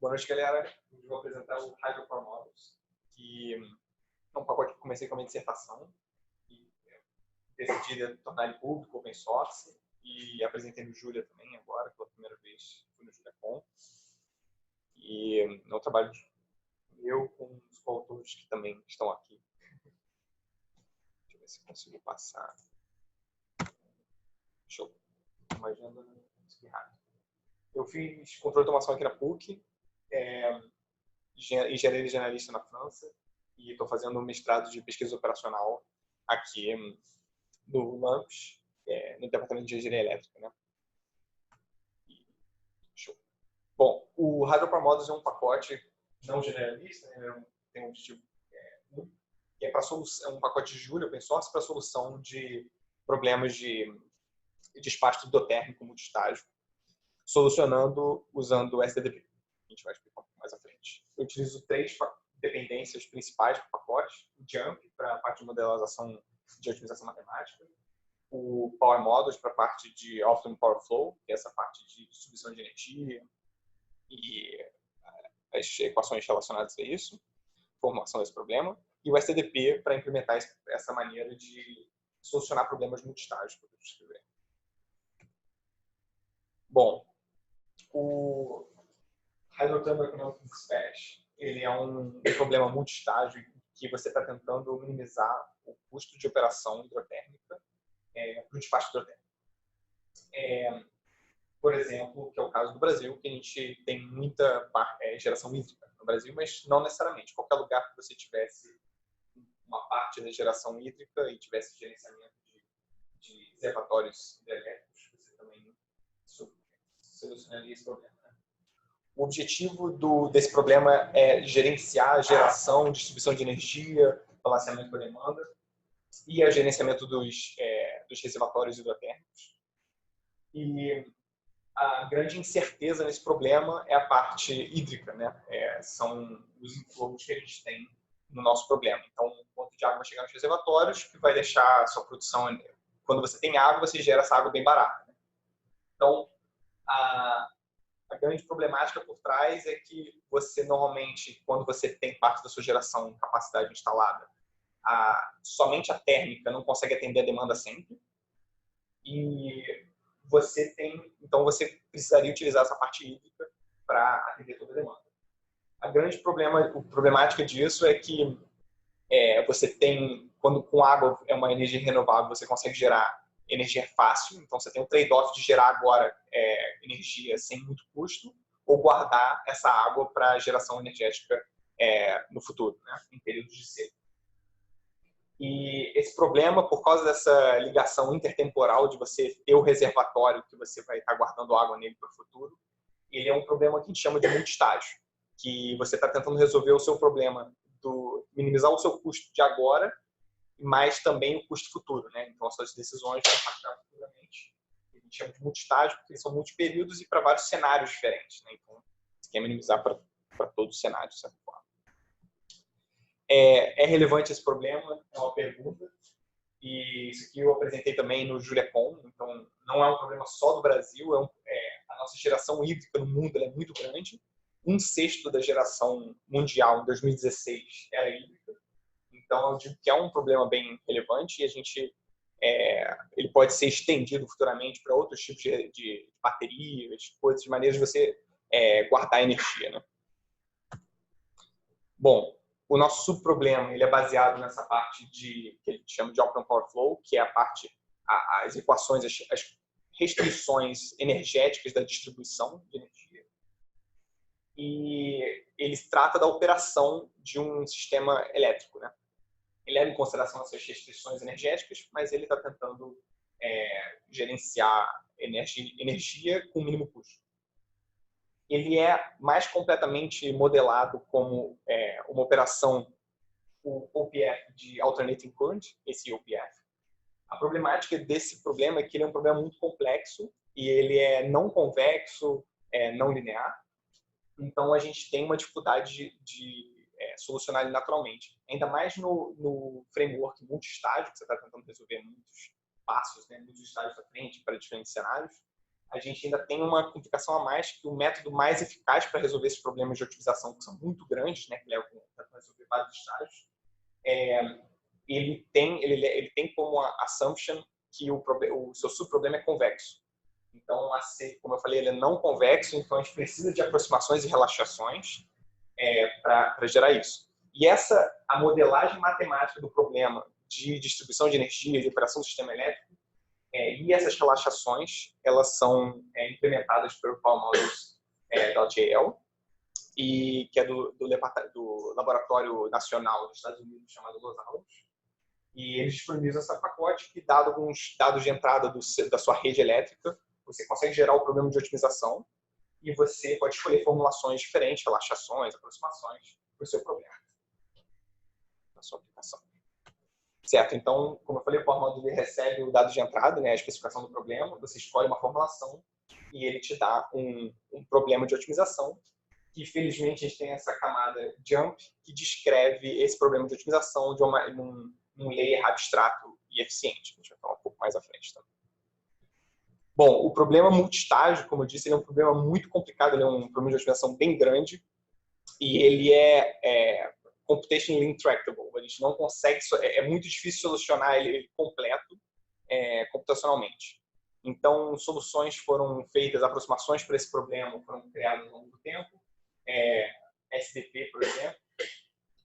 Boa noite, galera. Eu vou apresentar o Hydro Core Models, que é um pacote que comecei com a minha dissertação e decidi tornar ele público, open source, e apresentei no Julia também agora, pela primeira vez fui no JuliaCon. E é um trabalho meu com os coautores que também estão aqui. Deixa eu ver se consigo passar. Show. Uma agenda rápida. Eu fiz controle de automação aqui na PUC, engenharia generalista na França, e estou fazendo um mestrado de pesquisa operacional aqui no LAMPS, no departamento de engenharia elétrica, né? Show. Bom, o Hydro Core Models é um pacote não generalista, né? Tem um objetivo que é para solução, é um pacote de Julia open source para solução de problemas de espaço endotérmico multistágio, solucionando usando o SDDP. A gente vai explicar um pouco mais à frente. Eu utilizo 3 dependências principais para o pacote: o Jump para a parte de modelização de otimização matemática, o Power Models para a parte de Optimum Power Flow, que é essa parte de distribuição de energia e as equações relacionadas a isso, formulação desse problema, e o STDP para implementar essa maneira de solucionar problemas multistágios que eu vou descrever. Bom, o Hydrothermal Dispatch, ele é um problema multistágio que você está tentando minimizar o custo de operação hidrotérmica para o despacho hidrotérmico. Por exemplo, que é o caso do Brasil, que a gente tem muita geração hídrica no Brasil, mas não necessariamente. Qualquer lugar que você tivesse uma parte da geração hídrica e tivesse gerenciamento de reservatórios hidrelétricos, você também solucionaria esse problema. O objetivo desse problema é gerenciar a geração, distribuição de energia, balanceamento da demanda e o gerenciamento dos reservatórios hidrotérmicos. E a grande incerteza nesse problema é a parte hídrica, né? São os inflows que a gente tem no nosso problema. Então, o quanto de água vai chegar nos reservatórios, que vai deixar a sua produção... Quando você tem água, você gera essa água bem barata, né? Então, a grande problemática por trás é que você, normalmente, quando você tem parte da sua geração em capacidade instalada, somente a térmica não consegue atender a demanda sempre. E então você precisaria utilizar essa parte hídrica para atender toda a demanda. A grande problemática disso é que você tem, quando com água é uma energia renovável, você consegue gerar energia fácil, então você tem um trade-off de gerar agora energia sem muito custo, ou guardar essa água para geração energética no futuro, né, em períodos de seca. E esse problema, por causa dessa ligação intertemporal de você ter o reservatório que você vai estar guardando água nele para o futuro, ele é um problema que a gente chama de multistágio, que você está tentando resolver o seu problema minimizar o seu custo de agora, mas também o custo futuro, né? Então, as suas decisões vão impactar futuramente. A gente chama de multistágio porque eles são multiperíodos e para vários cenários diferentes, né? Então, você quer minimizar para todos os cenários, de certa forma. É relevante esse problema? É uma pergunta. E isso aqui eu apresentei também no JuliaCon. Então, não é um problema só do Brasil. A nossa geração hídrica no mundo é muito grande. 1/6 da geração mundial em 2016 era hídrica. Então, eu digo que é um problema bem relevante e ele pode ser estendido futuramente para outros tipos de baterias, coisas, de maneiras de você guardar energia, né? Bom, o nosso subproblema ele é baseado nessa parte que a gente chama de Optimum Power Flow, que é a parte, as equações, as restrições energéticas da distribuição de energia. E ele trata da operação de um sistema elétrico, né? Ele leva em consideração essas restrições energéticas, mas ele está tentando gerenciar energia com o mínimo custo. Ele é mais completamente modelado como uma operação, o OPF de Alternating Current, esse OPF. A problemática desse problema é que ele é um problema muito complexo e ele é não convexo, não linear. Então, a gente tem uma dificuldade de solucionar ele naturalmente. Ainda mais no framework multistágio, que você está tentando resolver muitos passos, né, muitos estágios à frente para diferentes cenários. a gente ainda tem uma complicação a mais, que o método mais eficaz para resolver esses problemas de otimização, que são muito grandes, né, que levam para resolver vários estágios, ele tem como assumption que o seu subproblema é convexo. Então, como eu falei, ele é não convexo, então a gente precisa de aproximações e relaxações para gerar isso. E a modelagem matemática do problema de distribuição de energia, de operação do sistema elétrico, e essas relaxações, elas são implementadas pelo Power Models da JL, e que é do Laboratório Nacional dos Estados Unidos, chamado Los Alamos. E eles disponibilizam esse pacote que, dado alguns dados de entrada da sua rede elétrica, você consegue gerar o problema de otimização e você pode escolher formulações diferentes, relaxações, aproximações para o seu problema, na sua aplicação. Certo? Então, como eu falei, o Power Model recebe o dado de entrada, né, a especificação do problema, você escolhe uma formulação e ele te dá um problema de otimização, que felizmente a gente tem essa camada JUMP que descreve esse problema de otimização de um layer abstrato e eficiente. A gente vai falar um pouco mais à frente também. Bom, o problema multistágio, como eu disse, ele é um problema muito complicado, ele é um problema de otimização bem grande e ele é computationally intractable. A gente não consegue, é muito difícil solucionar ele completo computacionalmente. Então, soluções foram feitas, aproximações para esse problema foram criadas ao longo do tempo. SDP, por exemplo,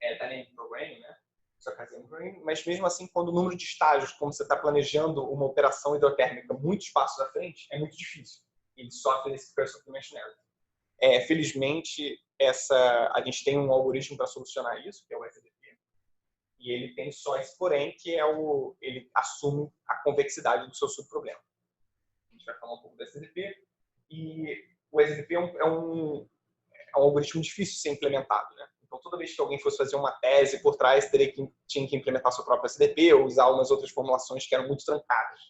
Dynamic Programming, né? Mas mesmo assim, quando o número de estágios, como você está planejando uma operação hidrotérmica muitos passos à frente, é muito difícil. Ele sofre esse curse of dimensionality. Felizmente, a gente tem um algoritmo para solucionar isso, que é o SDP, e ele tem só esse porém, que ele assume a convexidade do seu subproblema. A gente vai falar um pouco do SDP, e o SDP é um algoritmo difícil de ser implementado, né? Então, toda vez que alguém fosse fazer uma tese por trás, tinha que implementar seu próprio SDP ou usar umas outras formulações que eram muito trancadas.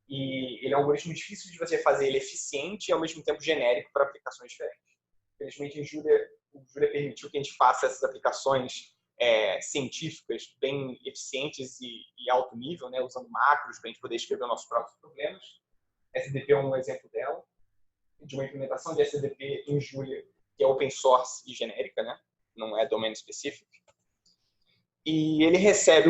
E ele é um algoritmo difícil de você fazer, ele é eficiente e, ao mesmo tempo, genérico para aplicações diferentes. Felizmente, o Julia permitiu que a gente faça essas aplicações científicas bem eficientes e alto nível, né, usando macros para a gente poder escrever os nossos próprios problemas. SDP é um exemplo dela, de uma implementação de SDP em Julia, que é open source e genérica, né? Não é domain específico. E ele recebe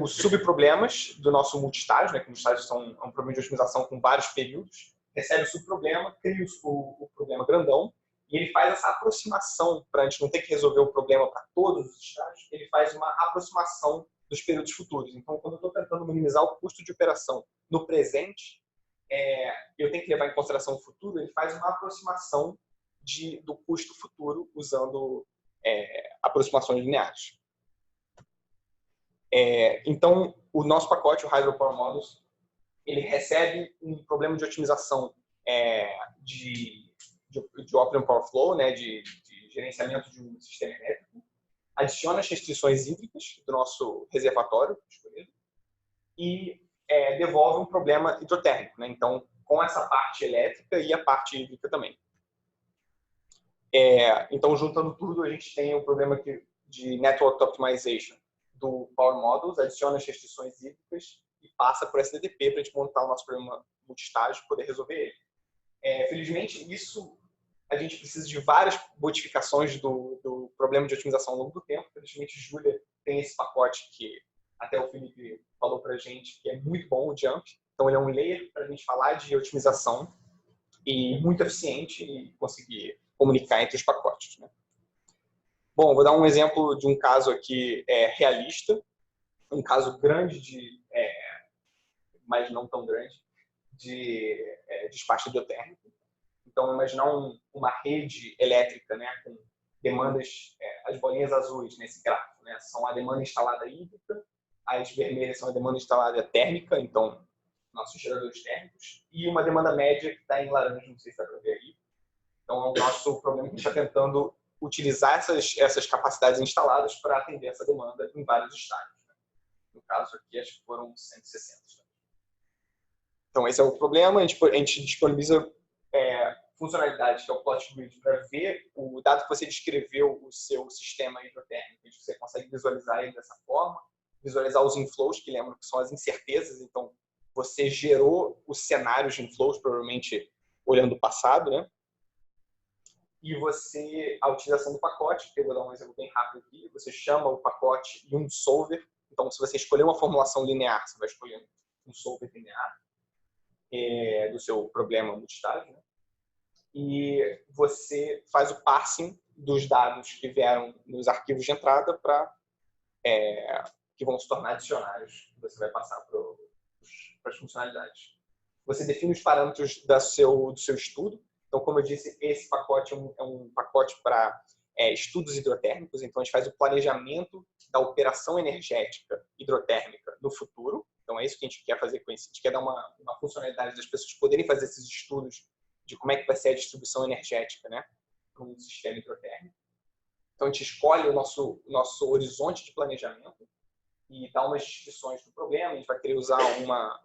os subproblemas do nosso multistágio, né? Que multistágios são um problema de otimização com vários períodos. Recebe o subproblema, cria o problema grandão, e ele faz essa aproximação, para a gente não ter que resolver o problema para todos os estágios, ele faz uma aproximação dos períodos futuros. Então, quando eu estou tentando minimizar o custo de operação no presente, eu tenho que levar em consideração o futuro, ele faz uma aproximação do custo futuro usando aproximações lineares. Então, o nosso pacote, o Hydro Power Models, ele recebe um problema de otimização de Optimum Power Flow, né, de gerenciamento de um sistema elétrico, adiciona as restrições hídricas do nosso reservatório escolhido e devolve um problema hidrotérmico, né? Então, com essa parte elétrica e a parte hídrica também. Então, juntando tudo, a gente tem o problema de Network Optimization do Power Models, adiciona as restrições hídricas e passa por SDDP para a gente montar o nosso problema multistágio e poder resolver ele. Felizmente, a gente precisa de várias modificações do problema de otimização ao longo do tempo. Felizmente, Julia tem esse pacote que até o Felipe falou para a gente, que é muito bom, o JUMP. Então, ele é um layer para a gente falar de otimização e muito eficiente e conseguir comunicar entre os pacotes, né? Bom, vou dar um exemplo de um caso aqui realista, um caso grande, mas não tão grande, de despacho hidrotérmico. Então, imaginar uma rede elétrica, né, com demandas, as bolinhas azuis nesse gráfico, né, são a demanda instalada hídrica, as vermelhas são a demanda instalada térmica, então, nossos geradores térmicos, e uma demanda média que está em laranja, não sei se dá para ver aí. Então, é o nosso problema que a gente está tentando utilizar essas capacidades instaladas para atender essa demanda em vários estágios, né? No caso aqui, acho que foram 160. Então, esse é o problema. A gente disponibiliza funcionalidade, que é o plot grid, para ver o dado que você descreveu o seu sistema hidrotérmico. Você consegue visualizar ele dessa forma, visualizar os inflows, que lembram que são as incertezas. Então, você gerou os cenários de inflows, provavelmente olhando o passado, né? E a utilização do pacote, que eu vou dar um exemplo bem rápido aqui, você chama o pacote e um solver. Então, se você escolher uma formulação linear, você vai escolher um solver linear do seu problema multistágio, né? E você faz o parsing dos dados que vieram nos arquivos de entrada que vão se tornar dicionários que você vai passar para as funcionalidades. Você define os parâmetros do seu estudo. Então, como eu disse, esse pacote é um pacote para estudos hidrotérmicos. Então, a gente faz o planejamento da operação energética hidrotérmica no futuro. Então, é isso que a gente quer fazer com isso. A gente quer dar uma funcionalidade das pessoas poderem fazer esses estudos de como é que vai ser a distribuição energética, né, para um sistema hidrotérmico. Então, a gente escolhe o nosso horizonte de planejamento e dá umas descrições do problema. A gente vai querer usar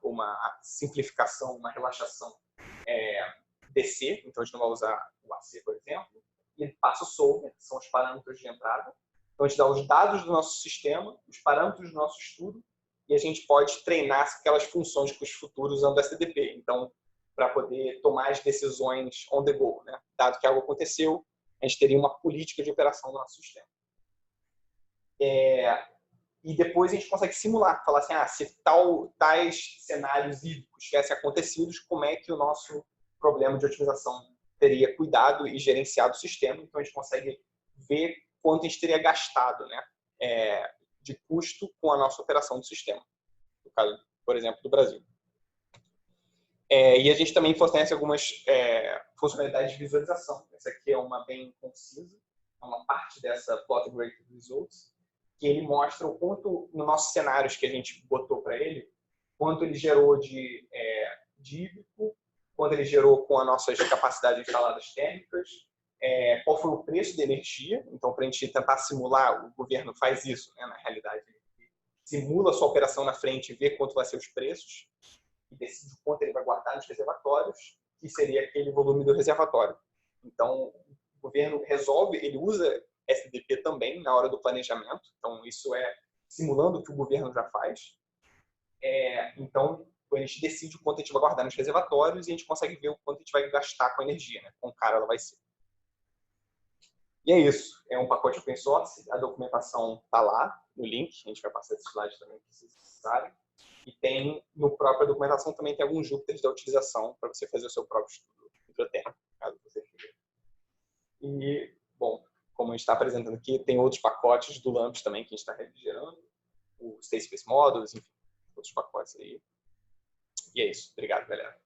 uma simplificação, uma relaxação DC, então a gente não vai usar o AC, por exemplo. E passa o solver, que são os parâmetros de entrada. Então, a gente dá os dados do nosso sistema, os parâmetros do nosso estudo, e a gente pode treinar aquelas funções para os futuros usando o SDP. Então, para poder tomar as decisões on the go, né? Dado que algo aconteceu, a gente teria uma política de operação do nosso sistema. E depois a gente consegue simular, falar assim, se tais cenários hídricos tivessem acontecido, como é que o nosso problema de otimização teria cuidado e gerenciado o sistema. Então, a gente consegue ver quanto a gente teria gastado, né, de custo com a nossa operação do sistema. No caso, por exemplo, do Brasil. E a gente também fornece algumas funcionalidades de visualização. Essa aqui é uma bem concisa, é uma parte dessa Plot Great Results, que ele mostra o quanto, nos nossos cenários que a gente botou para ele, quanto ele gerou de hídrico, quanto ele gerou com as nossas capacidades instaladas térmicas, qual foi o preço da energia. Então, para a gente tentar simular, o governo faz isso, né, na realidade. Ele simula a sua operação na frente e vê quanto vai ser os preços e decide o quanto ele vai guardar nos reservatórios, que seria aquele volume do reservatório. Então, o governo resolve, ele usa SDP também na hora do planejamento. Então, isso é simulando o que o governo já faz. Então, a gente decide o quanto a gente vai guardar nos reservatórios e a gente consegue ver o quanto a gente vai gastar com a energia, né? Quão cara ela vai ser. E é isso. É um pacote open source. A documentação está lá no link. A gente vai passar esse slide também, se vocês precisarem. E tem, no própria documentação, também tem alguns Júpiters da utilização para você fazer o seu próprio estudo hidrotérmico, caso você queira. E, bom, como a gente está apresentando aqui, tem outros pacotes do LAMP também que a gente está refrigerando, o State Space Models, enfim, outros pacotes aí. E é isso. Obrigado, galera.